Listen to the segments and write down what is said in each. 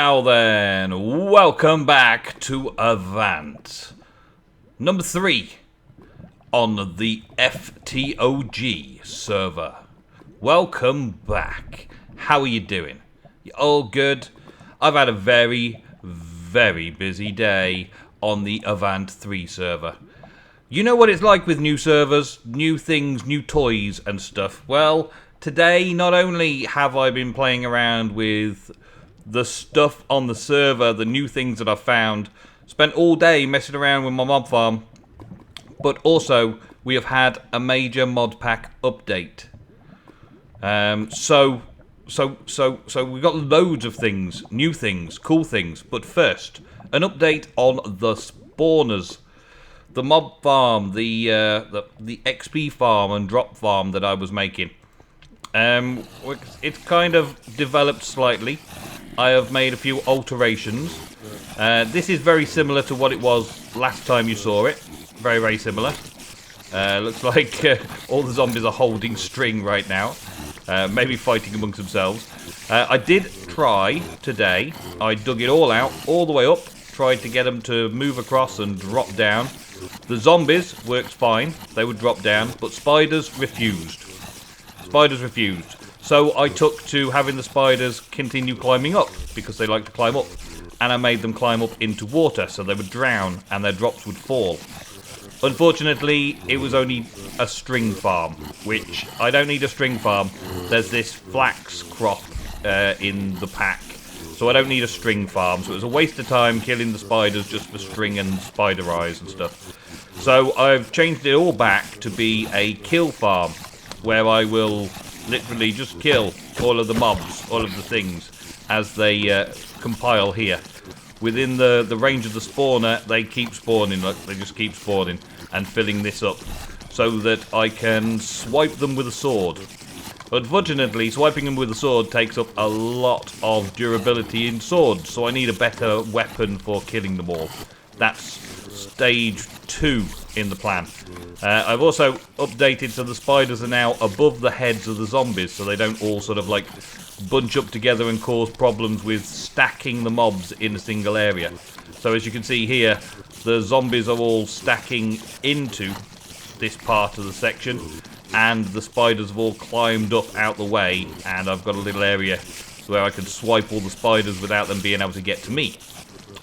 Now then, welcome back to Avant. Number 3 on the FTOG server. Welcome back. How are you doing? You all good? I've had a very busy day on the Avant 3 server. You know what it's like with new servers, new things, new toys and stuff. Well, today not only have I been playing around with the stuff on the server, the new things that I've found, spent all day messing around with my mob farm, but also we have had a major mod pack update. So we've got loads of things, new things, cool things. But first, an update on the spawners, the mob farm, the XP farm and drop farm that I was making. It's kind of developed slightly. I have made a few alterations. This is very similar to what it was last time you saw it. Very similar. Looks like all the zombies are holding string right now. Maybe fighting amongst themselves. I did try today. I dug it all out, all the way up. Tried to get them to move across and drop down. The zombies worked fine. They would drop down, but spiders refused. Spiders refused. So I took to having the spiders continue climbing up, because they like to climb up. And I made them climb up into water, so they would drown and their drops would fall. Unfortunately, it was only a string farm, which I don't need a string farm. There's this flax crop in the pack, so I don't need a string farm. So it was a waste of time killing the spiders just for string and spider eyes and stuff. So I've changed it all back to be a kill farm, where I will literally just kill all of the mobs, all of the things, as they compile here. Within the range of the spawner, they keep spawning, like they just keep spawning and filling this up, so that I can swipe them with a sword. Unfortunately, swiping them with a sword takes up a lot of durability in swords, so I need a better weapon for killing them all. That's stage 2 in the plan. I've also updated so the spiders are now above the heads of the zombies, so they don't all sort of like bunch up together and cause problems with stacking the mobs in a single area. So as you can see here, the zombies are all stacking into this part of the section, and the spiders have all climbed up out the way, and I've got a little area where I can swipe all the spiders without them being able to get to me.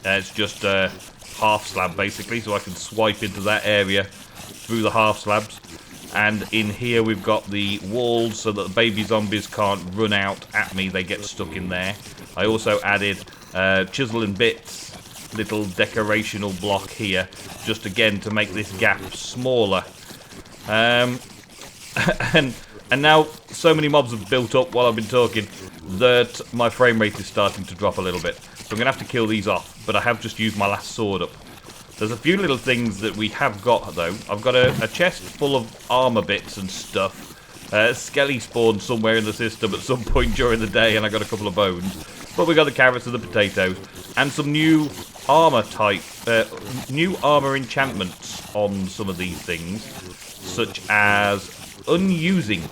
It's just a half slab basically, so I can swipe into that area through the half slabs. And in here we've got the walls so that the baby zombies can't run out at me, they get stuck in there. I also added chisel and bits, little decorational block here, just again to make this gap smaller. And now so many mobs have built up while I've been talking that my frame rate is starting to drop a little bit. So I'm going to have to kill these off, but I have just used my last sword up. There's a few little things that we have got, though. I've got a chest full of armor bits and stuff. Skelly spawned somewhere in the system at some point during the day, and I got a couple of bones. But we got the carrots and the potatoes, and some new armor type, new armor enchantments on some of these things, such as unusing.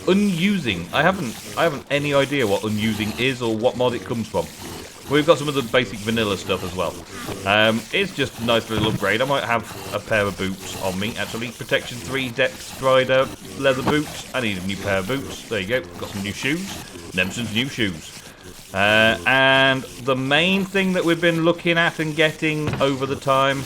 Unusing. I haven't any idea what unusing is or what mod it comes from. We've got some of the basic vanilla stuff as well. It's just a nice little upgrade. I might have a pair of boots on me, actually. Protection 3, Depth Strider, leather boots. I need a new pair of boots. There you go. Got some new shoes. Nemsun's new shoes. And the main thing that we've been looking at and getting over the time,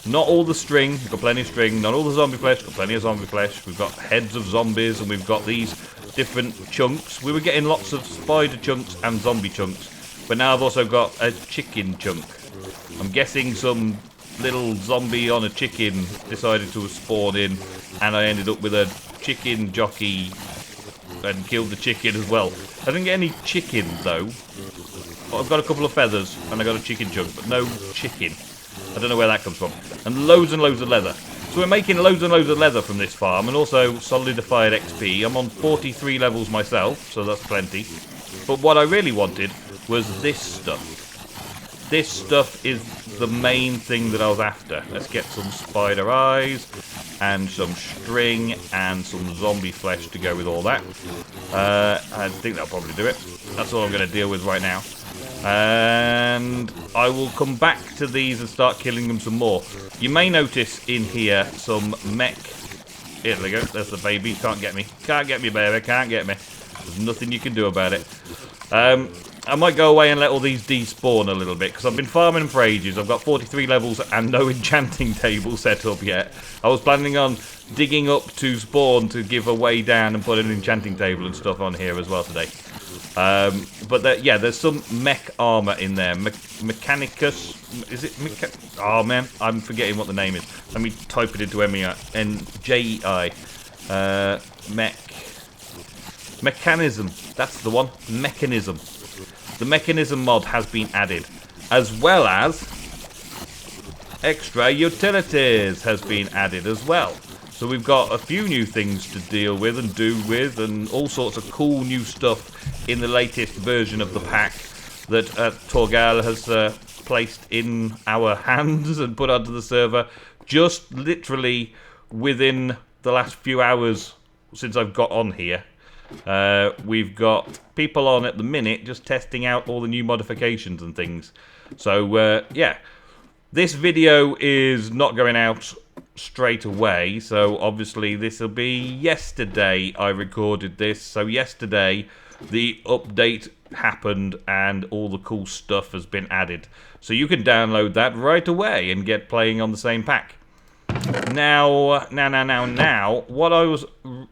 not all the string. We've got plenty of string. Not all the zombie flesh. Got plenty of zombie flesh. We've got heads of zombies, and we've got these different chunks. We were getting lots of spider chunks and zombie chunks. But now I've also got a chicken chunk. I'm guessing some little zombie on a chicken decided to spawn in, and I ended up with a chicken jockey and killed the chicken as well. I didn't get any chicken though. I've got a couple of feathers and I got a chicken chunk, but no chicken. I don't know where that comes from. And loads of leather. So we're making loads and loads of leather from this farm, and also solidified XP. I'm on 43 levels myself, so that's plenty. But what I really wanted was this stuff. This stuff is the main thing that I was after. Let's get some spider eyes and some string and some zombie flesh to go with all that. I think that'll probably do it. That's all I'm going to deal with right now. And I will come back to these and start killing them some more. You may notice in here some mech. Here we go. There's the baby. Can't get me. Can't get me, baby. Can't get me. There's nothing you can do about it. I might go away and let all these despawn a little bit, because I've been farming them for ages. I've got 43 levels and no enchanting table set up yet. I was planning on digging up to spawn to give a way down and put an enchanting table and stuff on here as well today. But yeah, there's some mech armor in there. Mechanicus. Is it oh man, I'm forgetting what the name is. Let me type it into M-E-N-J-E-I. Mechanism. That's the one. Mechanism. The mechanism mod has been added, as well as extra utilities has been added as well. So we've got a few new things to deal with and do with, and all sorts of cool new stuff in the latest version of the pack that Torgal has placed in our hands and put onto the server just literally within the last few hours since I've got on here. We've got people on at the minute just testing out all the new modifications and things. So yeah, this video is not going out straight away, so obviously this will be yesterday I recorded this. So yesterday the update happened and all the cool stuff has been added, so you can download that right away and get playing on the same pack. Now what I was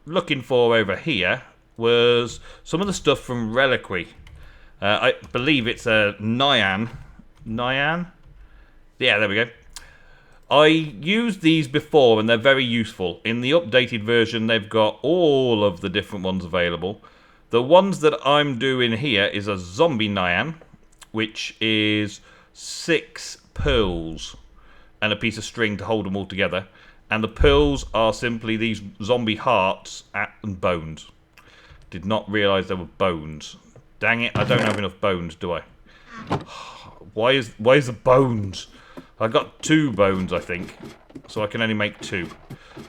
looking for over here was some of the stuff from Reliquary. I believe it's a Nyan. Nyan? Yeah, there we go. I used these before and they're very useful. In the updated version, they've got all of the different ones available. The ones that I'm doing here is a zombie Nyan, which is 6 pearls and a piece of string to hold them all together. And the pearls are simply these zombie hearts and bones. Did not realise there were bones. Dang it, I don't have enough bones, do I? Why is the bones? I got 2 bones, I think, so I can only make 2.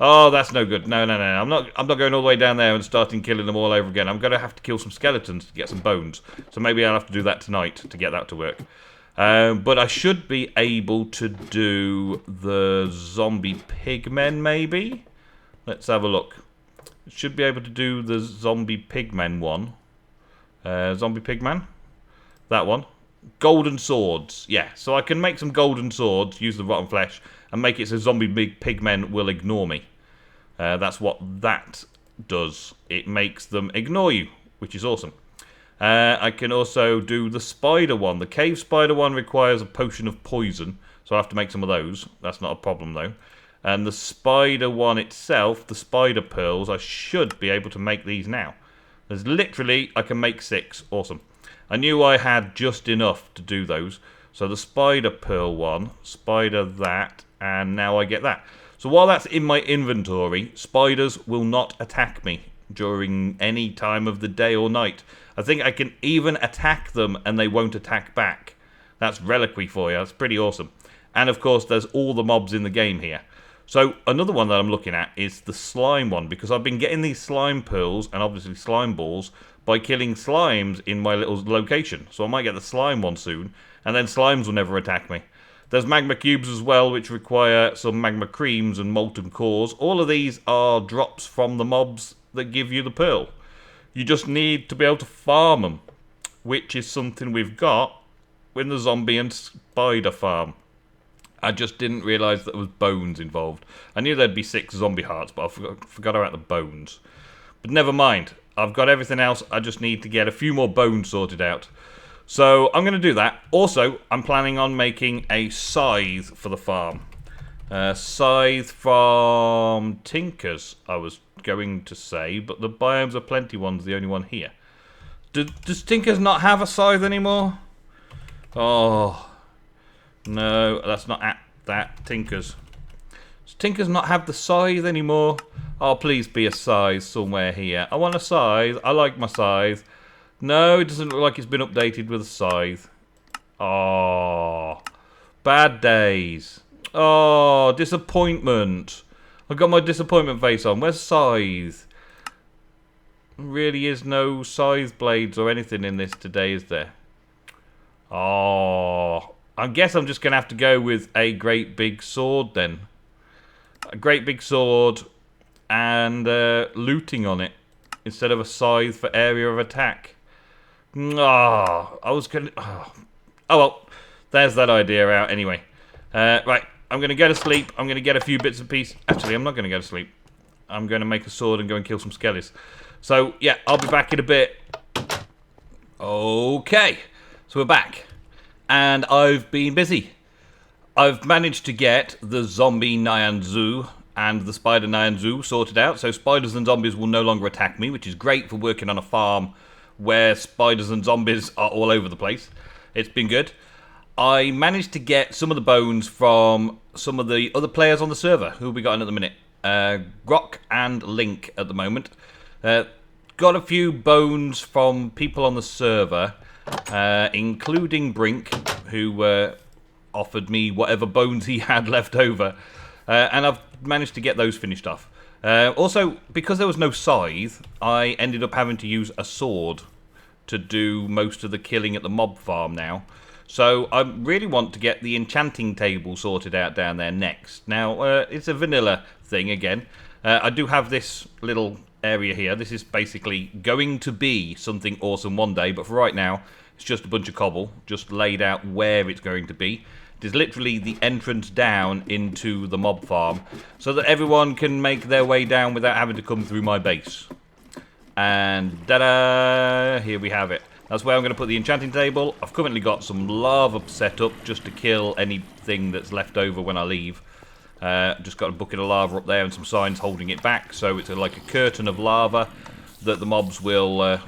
Oh, that's no good. No. I'm not going all the way down there and starting killing them all over again. I'm going to have to kill some skeletons to get some bones. So maybe I'll have to do that tonight to get that to work. But I should be able to do the zombie pigmen, maybe? Let's have a look. Should be able to do the zombie pigmen one. Zombie pigman? That one. Golden swords. Yeah, so I can make some golden swords, use the rotten flesh, and make it so zombie pigmen will ignore me. That's what that does. It makes them ignore you, which is awesome. I can also do the spider one. The cave spider one requires a potion of poison, so I have to make some of those. That's not a problem, though. And the spider one itself, the spider pearls, I should be able to make these now. There's literally, I can make 6. Awesome. I knew I had just enough to do those. So the spider pearl one, spider that, and now I get that. So while that's in my inventory, spiders will not attack me during any time of the day or night. I think I can even attack them and they won't attack back. That's Reliquary for you. That's pretty awesome. And of course, there's all the mobs in the game here. So another one that I'm looking at is the slime one, because I've been getting these slime pearls and obviously slime balls by killing slimes in my little location. So I might get the slime one soon, and then slimes will never attack me. There's magma cubes as well, which require some magma creams and molten cores. All of these are drops from the mobs that give you the pearl. You just need to be able to farm them, which is something we've got in the zombie and spider farm. I just didn't realise that there was bones involved. I knew there'd be 6 zombie hearts, but I forgot about the bones. But never mind. I've got everything else. I just need to get a few more bones sorted out. So I'm going to do that. Also, I'm planning on making a scythe for the farm. Scythe from Tinkers, I was going to say, but the Biomes are Plenty one's the only one here. Does Tinkers not have a scythe anymore? Oh... No, that's not at that. Tinkers. Does Tinkers not have the scythe anymore? Oh, please be a scythe somewhere here. I want a scythe. I like my scythe. No, it doesn't look like it's been updated with a scythe. Oh, bad days. Oh, disappointment. I've got my disappointment face on. Where's scythe? There really is no scythe blades or anything in this today, is there? Oh, I guess I'm just going to have to go with a great big sword then. A great big sword and looting on it instead of a scythe for area of attack. Oh, I was going to... Oh. Well, there's that idea out anyway. Right, I'm going to go to sleep. I'm going to get a few bits and pieces. Actually, I'm not going to go to sleep. I'm going to make a sword and go and kill some skellies. So, yeah, I'll be back in a bit. Okay, so we're back. And I've been busy. I've managed to get the zombie Nyanzu and the spider Nyanzu sorted out. So spiders and zombies will no longer attack me, which is great for working on a farm where spiders and zombies are all over the place. It's been good. I managed to get some of the bones from some of the other players on the server. Who have we got in at the minute? Grok and Link at the moment. Got a few bones from people on the server, including Brink, who offered me whatever bones he had left over. And I've managed to get those finished off. Also, because there was no scythe, I ended up having to use a sword to do most of the killing at the mob farm now. So I really want to get the enchanting table sorted out down there next. Now, it's a vanilla thing again. I do have this little area here. This is basically going to be something awesome one day, but for right now, it's just a bunch of cobble, just laid out where it's going to be. It is literally the entrance down into the mob farm, so that everyone can make their way down without having to come through my base. And ta-da! Here we have it. That's where I'm going to put the enchanting table. I've currently got some lava set up just to kill anything that's left over when I leave. Just got a bucket of lava up there and some signs holding it back. So it's like a curtain of lava that the mobs will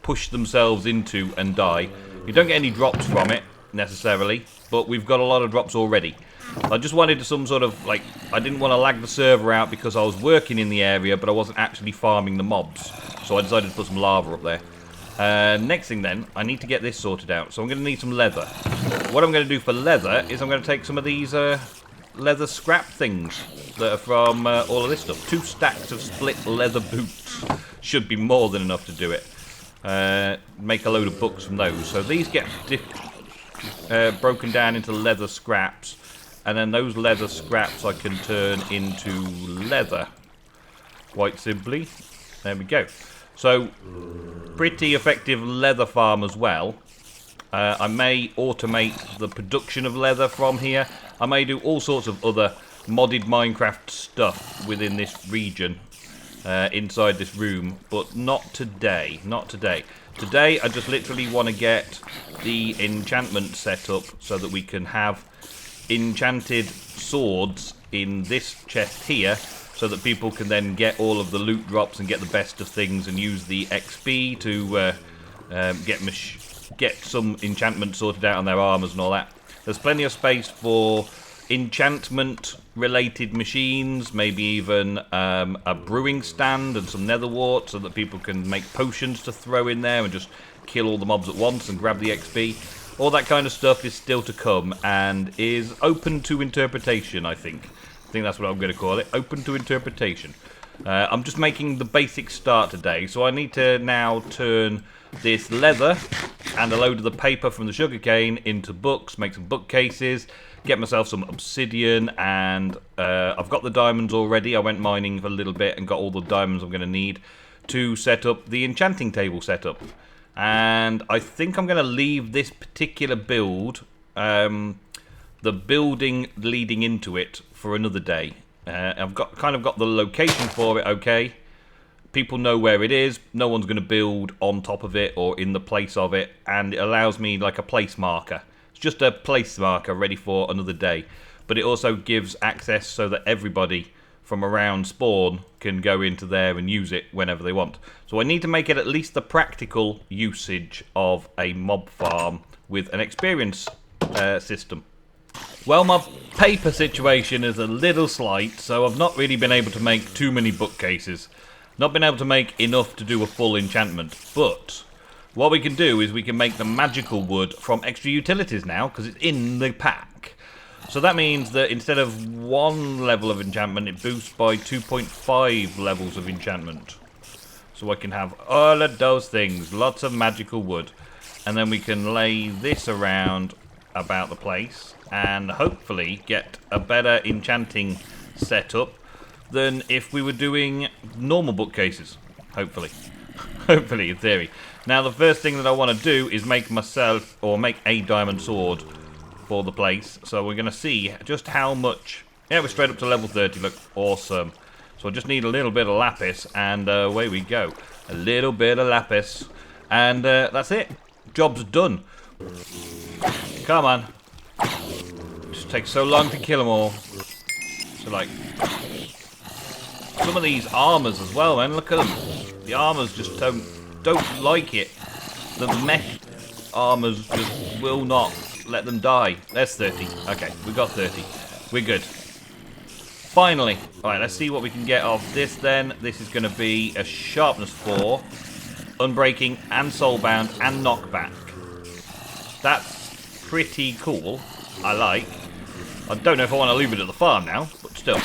push themselves into and die. You don't get any drops from it, necessarily, but we've got a lot of drops already. I just wanted some sort of, like, I didn't want to lag the server out because I was working in the area, but I wasn't actually farming the mobs. So I decided to put some lava up there. Next thing then, I need to get this sorted out. So I'm going to need some leather. What I'm going to do for leather is I'm going to take some of these leather scrap things that are from all of this stuff. 2 stacks of split leather boots. Should be more than enough to do it. Make a load of books from those. So these get broken down into leather scraps. And then those leather scraps I can turn into leather. Quite simply. There we go. So, pretty effective leather farm as well. I may automate the production of leather from here. I may do all sorts of other modded Minecraft stuff within this region, inside this room, but not today. Not today. Today, I just literally want to get the enchantment set up so that we can have enchanted swords in this chest here, so that people can then get all of the loot drops and get the best of things and use the XP to get some enchantment sorted out on their armors and all that. There's plenty of space for enchantment-related machines, maybe even a brewing stand and some nether wart so that people can make potions to throw in there and just kill all the mobs at once and grab the XP. All that kind of stuff is still to come and is open to interpretation, I think. I think that's what I'm going to call it, open to interpretation. I'm just making the basic start today, so I need to now turn this leather and a load of the paper from the sugarcane into books, make some bookcases, get myself some obsidian, and I've got the diamonds already. I went mining for a little bit and got all the diamonds I'm going to need to set up the enchanting table setup. And I think I'm going to leave this particular build, the building leading into it, for another day. I've kind of got the location for it, okay. People know where it is. No one's going to build on top of it or in the place of it. And it allows me like a place marker. It's just a place marker ready for another day. But it also gives access so that everybody from around spawn can go into there and use it whenever they want. So I need to make it at least the practical usage of a mob farm with an experience system. Well, my paper situation is a little slight, so I've not really been able to make too many bookcases. Not been able to make enough to do a full enchantment. But what we can do is we can make the magical wood from extra utilities now, because it's in the pack. So that means that instead of 1 level of enchantment, it boosts by 2.5 levels of enchantment. So I can have all of those things, lots of magical wood. And then we can lay this around about the place and hopefully get a better enchanting setup than if we were doing normal bookcases. Hopefully. Hopefully, in theory. Now, the first thing that I want to do is make myself, or make a diamond sword for the place. So we're going to see just how much... Yeah, we're straight up to level 30. Look, awesome. So I just need a little bit of lapis, and away we go. A little bit of lapis. And that's it. Job's done. Come on. Just takes so long to kill them all. So, like... Some of these armors as well, man. Look at them. The armors just don't like it. The mesh armors just will not let them die. There's 30. Okay, we got 30. We're good. Finally. Alright, let's see what we can get off this then. This is going to be a sharpness 4, unbreaking and soulbound and knockback. That's pretty cool. I like. I don't know if I want to leave it at the farm now, but still.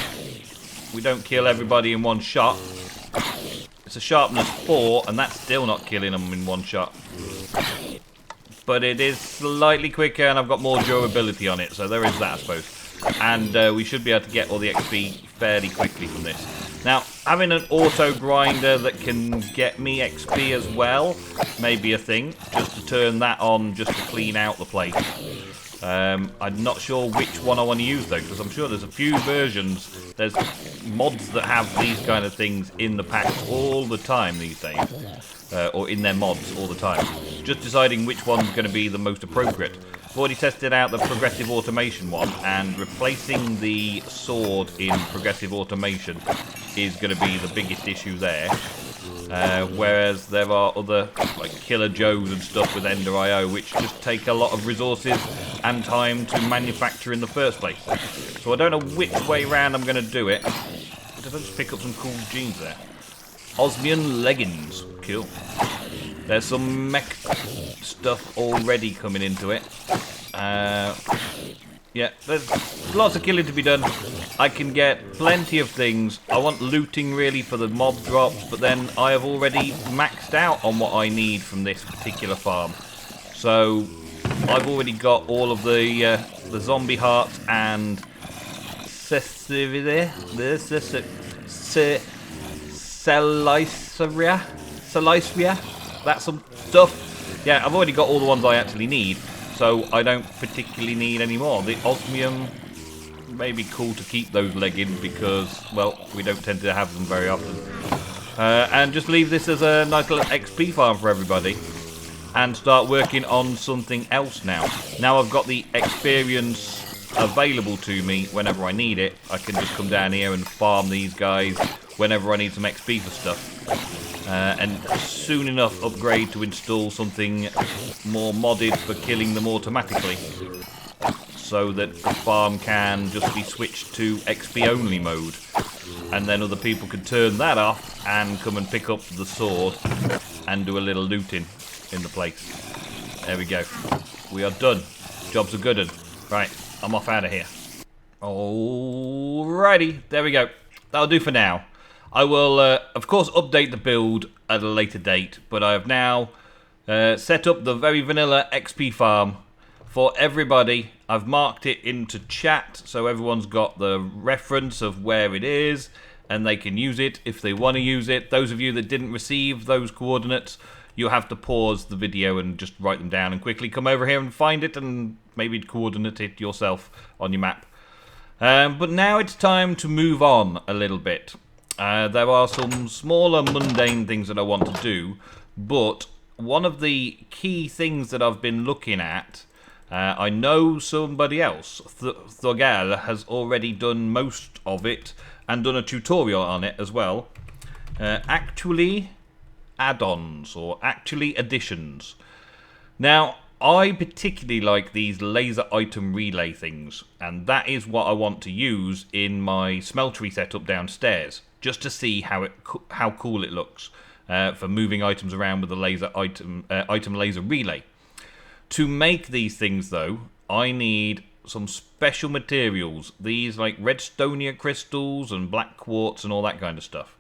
We don't kill everybody in one shot. It's a sharpness 4, and that's still not killing them in one shot. But it is slightly quicker, and I've got more durability on it, so there is that, I suppose. And we should be able to get all the XP fairly quickly from this. Now, having an auto grinder that can get me XP as well may be a thing, just to turn that on, just to clean out the place. I'm not sure which one I want to use though, because I'm sure there's a few versions. There's mods that have these kind of things in the packs all the time these days, or in their mods all the time. Just deciding which one's going to be the most appropriate. I've already tested out the progressive automation one, and replacing the sword in progressive automation is going to be the biggest issue there. Whereas there are other like Killer Joes and stuff with Ender IO which just take a lot of resources and time to manufacture in the first place. So I don't know which way round I'm going to do it. Did I just pick up some cool jeans there? Osmian leggings. Cool. There's some mech stuff already coming into it. Yeah, there's lots of killing to be done. I can get plenty of things. I want looting really for the mob drops, but then I have already maxed out on what I need from this particular farm. So I've already got all of the zombie hearts and Celicia. That's some stuff. Yeah, I've already got all the ones I actually need. So I don't particularly need any more. The osmium may be cool to keep those leggings because, well, we don't tend to have them very often. And just leave this as a nice little XP farm for everybody. And start working on something else now. Now I've got the experience available to me whenever I need it. I can just come down here and farm these guys whenever I need some XP for stuff. And soon enough upgrade to install something more modded for killing them automatically, so that the farm can just be switched to XP only mode, and then other people can turn that off and come and pick up the sword and do a little looting in the place. There we go. We are done. Job's a good one. Right, I'm off out of here. Alrighty, there we go. That'll do for now. I will, of course, update the build at a later date, but I have now set up the very vanilla XP farm for everybody. I've marked it into chat, so everyone's got the reference of where it is, and they can use it if they want to use it. Those of you that didn't receive those coordinates, you'll have to pause the video and just write them down and quickly come over here and find it and maybe coordinate it yourself on your map. But now it's time to move on a little bit. There are some smaller mundane things that I want to do, but one of the key things that I've been looking at, I know somebody else, ftog'ians, has already done most of it and done a tutorial on it as well. Actually add-ons, or actually additions. Now, I particularly like these laser item relay things, and that is what I want to use in my smeltery setup downstairs, just to see how cool it looks for moving items around with the laser item laser relay. To make these things, though, I need some special materials. These like redstonia crystals and black quartz and all that kind of stuff.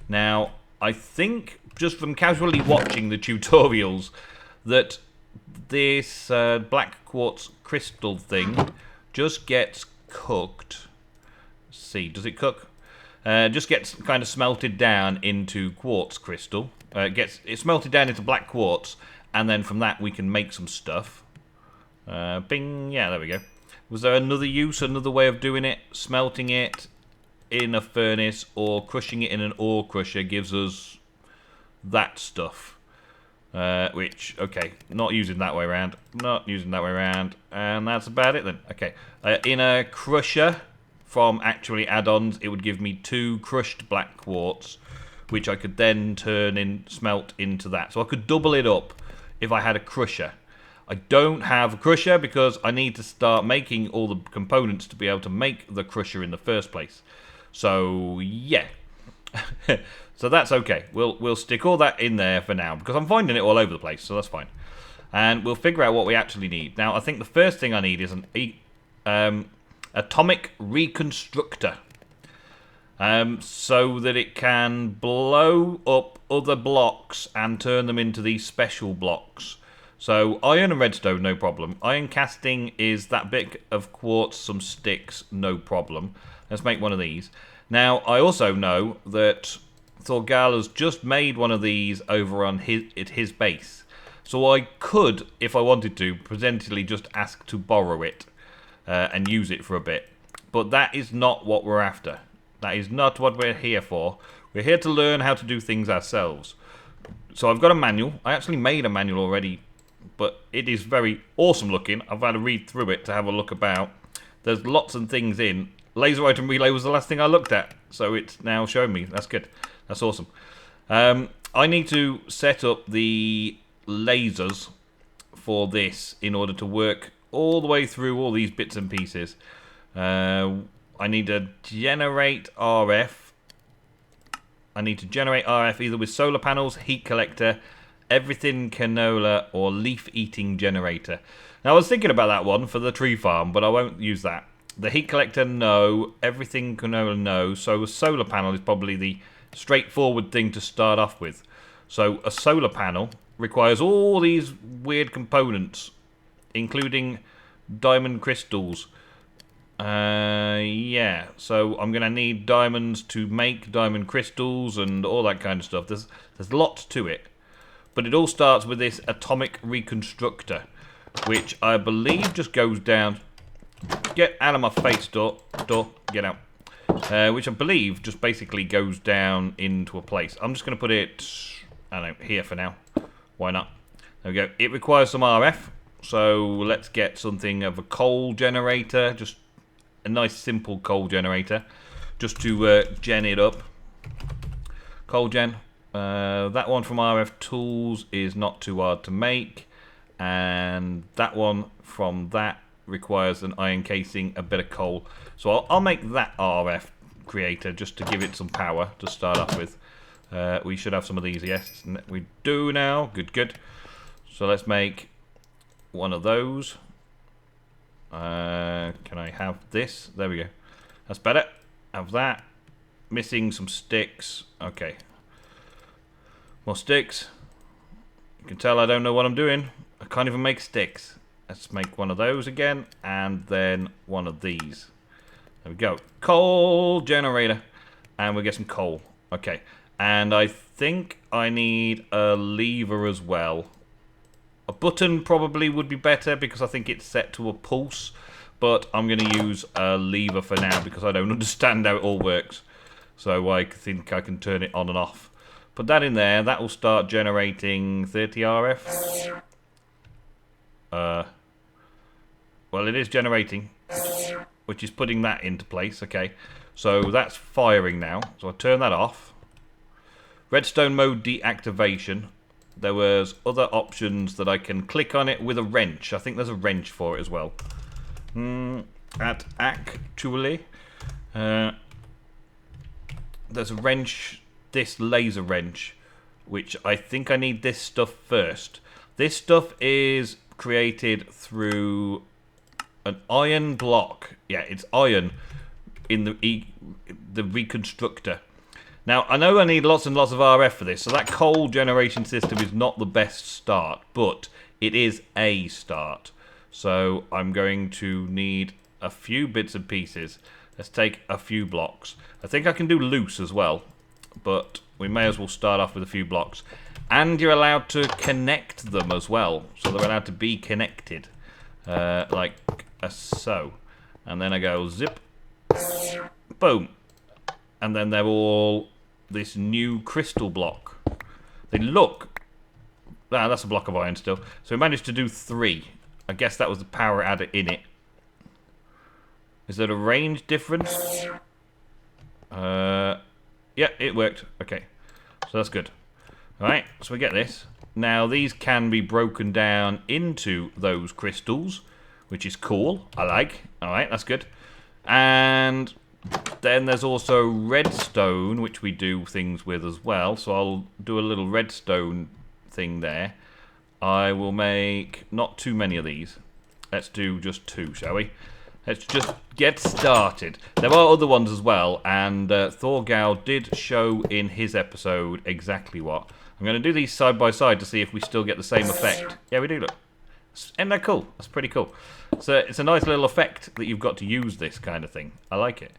Now, I think just from casually watching the tutorials that this black quartz crystal thing just gets cooked. Let's see, does it cook? Just gets kind of smelted down into quartz crystal. It's smelted down into black quartz, and then from that we can make some stuff. Bing, yeah, there we go. Was there another use, another way of doing it? Smelting it in a furnace or crushing it in an ore crusher gives us that stuff. Which, okay, not using that way around. Not using that way around. And that's about it then. Okay. In a crusher from actually add-ons, it would give me 2 crushed black quartz, which I could then smelt into that. So I could double it up if I had a crusher. I don't have a crusher because I need to start making all the components to be able to make the crusher in the first place. So, yeah. So that's okay. We'll stick all that in there for now because I'm finding it all over the place, so that's fine. And we'll figure out what we actually need. Now, I think the first thing I need is an atomic reconstructor. So that it can blow up other blocks and turn them into these special blocks. So iron and redstone, no problem. Iron casting is that bit of quartz, some sticks, no problem. Let's make one of these. Now, I also know that ftog'ians just made one of these over on his base. So I could, if I wanted to, potentially just ask to borrow it and use it for a bit. But that is not what we're after. That is not what we're here for. We're here to learn how to do things ourselves. So I've got a manual. I actually made a manual already, but it is very awesome looking. I've had to read through it to have a look about. There's lots of things in. Laser item relay was the last thing I looked at, so it's now showing me. That's good. That's awesome. I need to set up the lasers for this in order to work all the way through all these bits and pieces. I need to generate RF. I need to generate RF either with solar panels, heat collector, everything canola, or leaf eating generator. Now I was thinking about that one for the tree farm, but I won't use that. The heat collector, no. Everything canola, no. So a solar panel is probably the straightforward thing to start off with. So a solar panel requires all these weird components, including diamond crystals. Yeah, so I'm going to need diamonds to make diamond crystals and all that kind of stuff. There's lots to it. But it all starts with this atomic reconstructor, which I believe just goes down... Get out of my face, door, get out. Which I believe just basically goes down into a place. I'm just going to put it, I don't know, here for now. Why not? There we go. It requires some RF, so let's get something of a coal generator, just a nice simple coal generator, just to gen it up. Coal gen. That one from RF Tools is not too hard to make, and that one from that requires an iron casing, a bit of coal. So I'll make that RF creator just to give it some power to start off with. We should have some of these, yes. We do now. Good, good. So let's make one of those. Can I have this? There we go. That's better. Have that. Missing some sticks. Okay. More sticks. You can tell I don't know what I'm doing. I can't even make sticks. Let's make one of those again, and then one of these. There we go. Coal generator. And we'll get some coal. Okay. And I think I need a lever as well. A button probably would be better because I think it's set to a pulse. But I'm going to use a lever for now because I don't understand how it all works. So I think I can turn it on and off. Put that in there. That will start generating 30 RF. Well, it is generating, which is putting that into place. Okay, so that's firing now. So I turn that off. Redstone mode deactivation. There was other options that I can click on it with a wrench. I think there's a wrench for it as well. Actually, there's a wrench, this laser wrench, which I think I need this stuff first. This stuff is created through an iron block. Yeah, it's iron in the reconstructor. Now, I know I need lots and lots of RF for this, so that coal generation system is not the best start, but it is a start. So I'm going to need a few bits and pieces. Let's take a few blocks. I think I can do loose as well, but we may as well start off with a few blocks. And you're allowed to connect them as well, so they're allowed to be connected, like so. And then I go zip, boom, and then they're all this new crystal block. They look, that's a block of iron still. So we managed to do 3. I guess that was the power adder in it. Is there a range difference? Yeah, it worked. Okay, so that's good. Alright, so we get this. Now, these can be broken down into those crystals, which is cool. I like. Alright, that's good. And then there's also redstone, which we do things with as well. So I'll do a little redstone thing there. I will make not too many of these. Let's do just 2, shall we? Let's just get started. There are other ones as well, and ftog'ians did show in his episode exactly what. I'm going to do these side by side to see if we still get the same effect. Yeah, we do, look. Isn't that cool? That's pretty cool. So it's a nice little effect that you've got to use this kind of thing. I like it.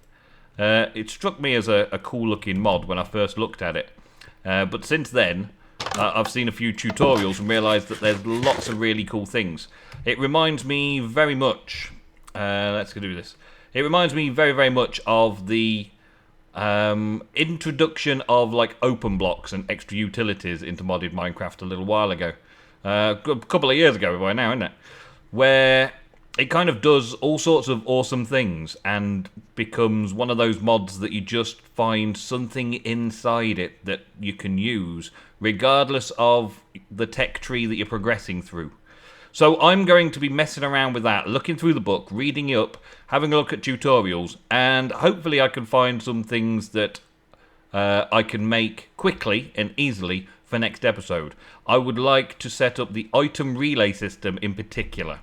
It struck me as a cool-looking mod when I first looked at it. But since then, I've seen a few tutorials and realised that there's lots of really cool things. It reminds me very much... let's go do this. It reminds me very, very much of the introduction of like open blocks and extra utilities into modded Minecraft a little while ago. A couple of years ago by now, isn't it? Where it kind of does all sorts of awesome things and becomes one of those mods that you just find something inside it that you can use, regardless of the tech tree that you're progressing through. So I'm going to be messing around with that, looking through the book, reading it up, having a look at tutorials, and hopefully I can find some things that I can make quickly and easily for next episode. I would like to set up the item relay system in particular,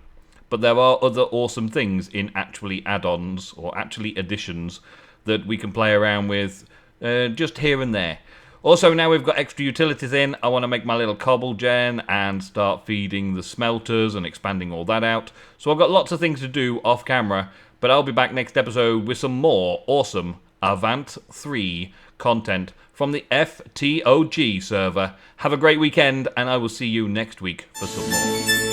but there are other awesome things in actually add-ons or actually additions that we can play around with just here and there. Also, now we've got extra utilities in, I want to make my little cobble gen and start feeding the smelters and expanding all that out. So I've got lots of things to do off camera, but I'll be back next episode with some more awesome Avant 3 content from the FTOG server. Have a great weekend, and I will see you next week for some more.